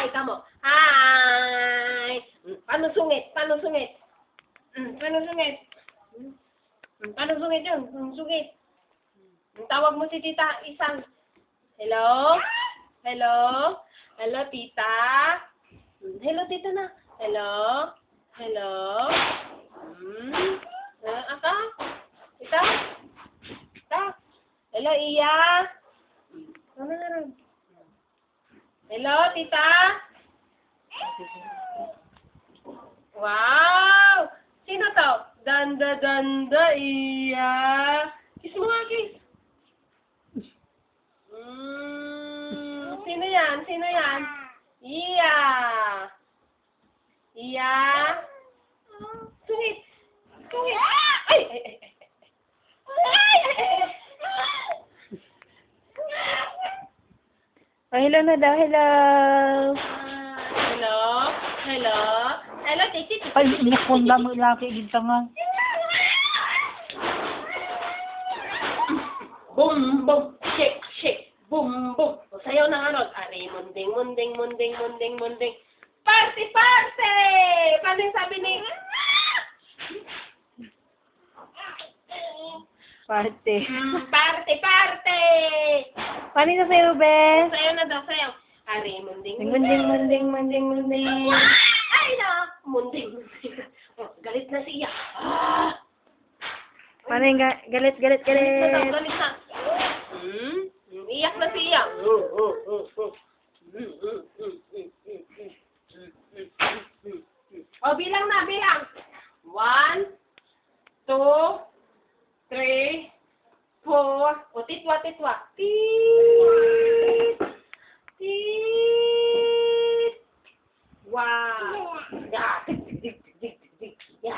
Hi ka mo. Hi. Paano sungit? Paano sungit? Paano sungit? Paano sungit yun? Sungit. Tawag mo si Tita Isang. Hello? Hello? Hello, Tita? Hello, Tita na. Hello? Hello? Aka? Tita? Tita? Hello, Iya? Ano na rin? Hello, Tita? Wow! Sino to? Danda, danda, Iya. Kiss mo nga, kiss. Sino yan? Sino yan? Iya. Iya. Sungit. Sungit. Ay! Ay! Ay! Oh, hello na daw. Hello. Hello? Hello? Hello, Titi? Ay, inakunda mo laki dito nga. Boom, boom, shake, shake, boom, boom. O, sayaw ng ano? Ari, munding, munding, munding, munding, munding. Party, party! Paano yung sabi ni... Party. Party, party! Paano na sa'yo, be? Sayaw na daw, sayaw. Ari, munding, Munding, munding, munding, munding. Ay na! Munding, munding. Oh, galit na siya. Ah! Paano yung galit, galit, galit? Galit na. Iyak na siya. O, bilang na, bilang. 1, 2, 3, 4. O, titwa, titwa. Tit! Tit! Wow! Ya! Tik, tik, tik, tik, tik, tik. Ya!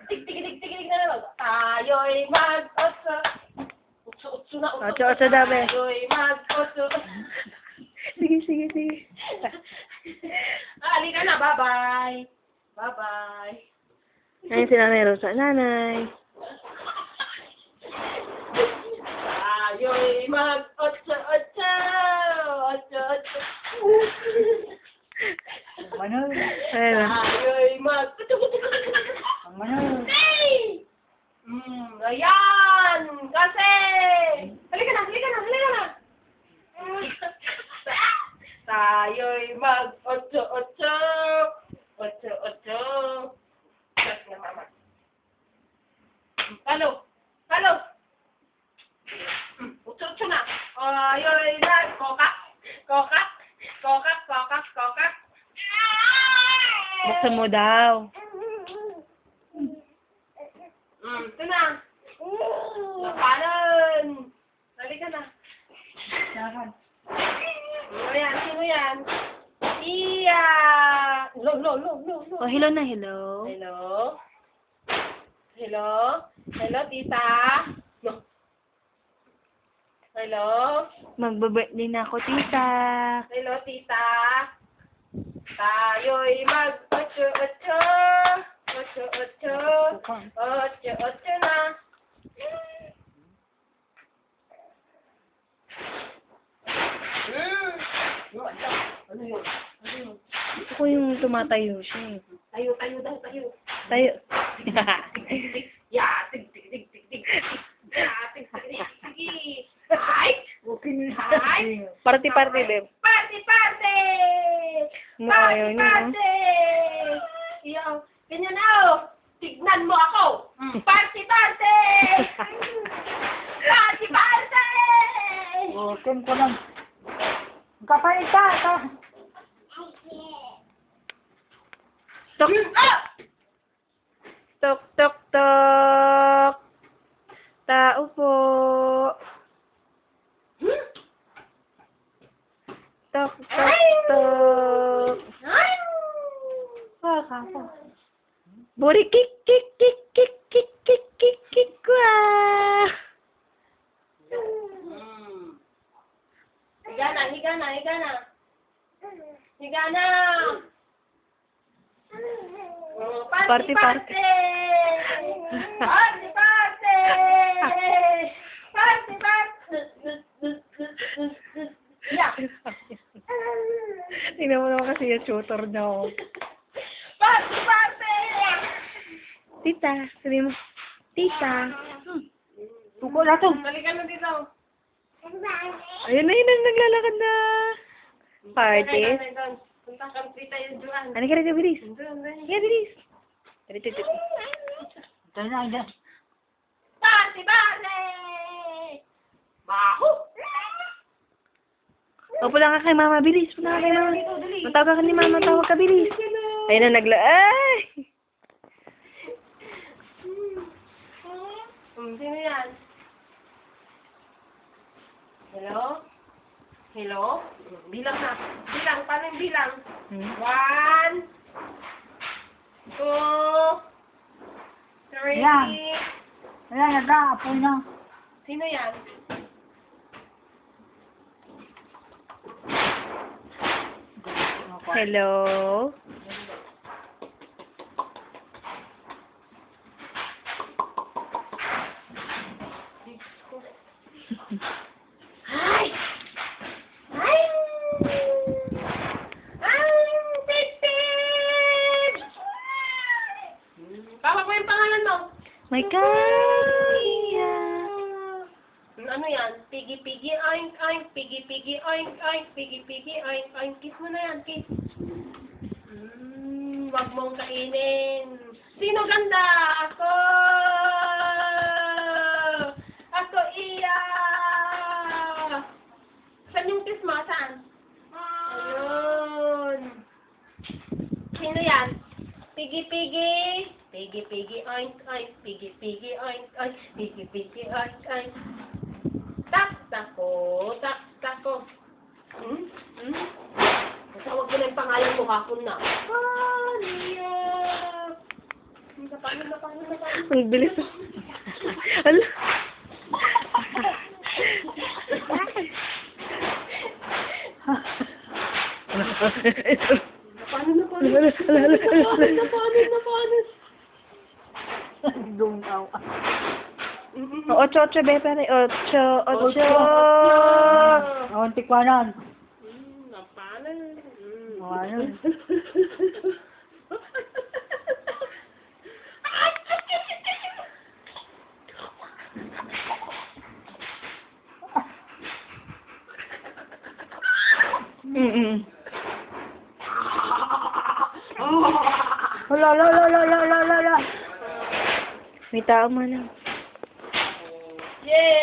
Tik, tik, tik, tik, tik na naman. Tayo'y mag-otso. Otso na, otso. Otso daw, be. Tayo'y mag-otso. Sige, sige, sige. Halika na, bye-bye. Bye-bye. Ayun si Nanay Rosa. Nanay. Tayo'y mag-otso, otso. Otso, otso. Manol. Ayun. Tayo'y mag-otso. Manol. Hey! Ayan! Kasi! Halika na, halika na, halika na! Tayo'y mag-otso-otso! Otso-otso! Yes na, mama. Halo! Halo! Otso-otso na! Tayo'y mag-kokak! Kokak! Kokak! Kokak! Kokak! Buksan mo daw. Ito na! Lapanan! Halika na! Sino yan? Sino yan? Iya! Lo, lo, lo, lo, lo. Oh, hello na, hello. Hello? Hello? Hello, tita? No. Hello? Magbe-birthday na ako, tita. Hello, tita? Tayo'y mag-otso-otso. Otso-otso. Otso-otso na. Ano yun? Ano yun? Gusto ko yung tumatayo siya. Tayo, tayo daw, tayo. Tayo. Tik-tik-tik. Ya, tik-tik-tik-tik-tik. Ya, tik-tik-tik-tik. Ay! Ay! Party-party, Beb. Party, party! No, ayaw niya, no? Party! Iyo, ganyan na, oh. Tignan mo ako. Party, party! Party, party! Oh, ken ko lang. Kapain ka. Tok, Ah! tok, tok, tok. Tao po. Tok, tok, tok. Kaka. Buri kik, kik, kik, kik, kik, kik, kik, kik, wah. Higa na, higa na, higa na. Higa na. Party, party. Party, party. Party, party. kasi yung tutor niya. Oh. Party, party! Tita, sabi mo. Tita. Tuko na to. Halika na dito. Ayun na yun, naglalakad na. Party. Punta kang tita yung Juan. Ano ka rin, bilis. Doon, doon. Yeah, bilis. Dito. Ito na, ito. Party, party! Baho! O, pula ka kay mama, bilis. Pula ka kay mama. Matawag ka ni mama, tawag ka, bilis. Ayun na, ay! Sino yan? Hello? Hello? Bilang na. Bilang. Paano yung bilang? 1, 2, 3. Yan. Ayan, nag-aapoy na. Sino yan? Hello? Hi! Hi! Pipip! Tawag mo yung pangalan mo. My God! Ano yan? Piggy, oink, oink. Piggy, oink, oink. Piggy, oink, oink. Kiss mo na yan, kiss. Wag mong kainin. Sino ganda? Ako! Ako, iya! Saan yung kiss mo? Saan? Ayun. Sino yan? Piggy, oink, oink. Piggy, oink, oink. Piggy, oink, oink. Tak tako. Tawag ko na yung pangalan mo hapon na. Ania! Paano? Ang bilis. Ala. Dumaw. Ocho, be, pare. Ocho. Awan tikwanan. Napanan. Ano? Hala. May tao man lang. Yay!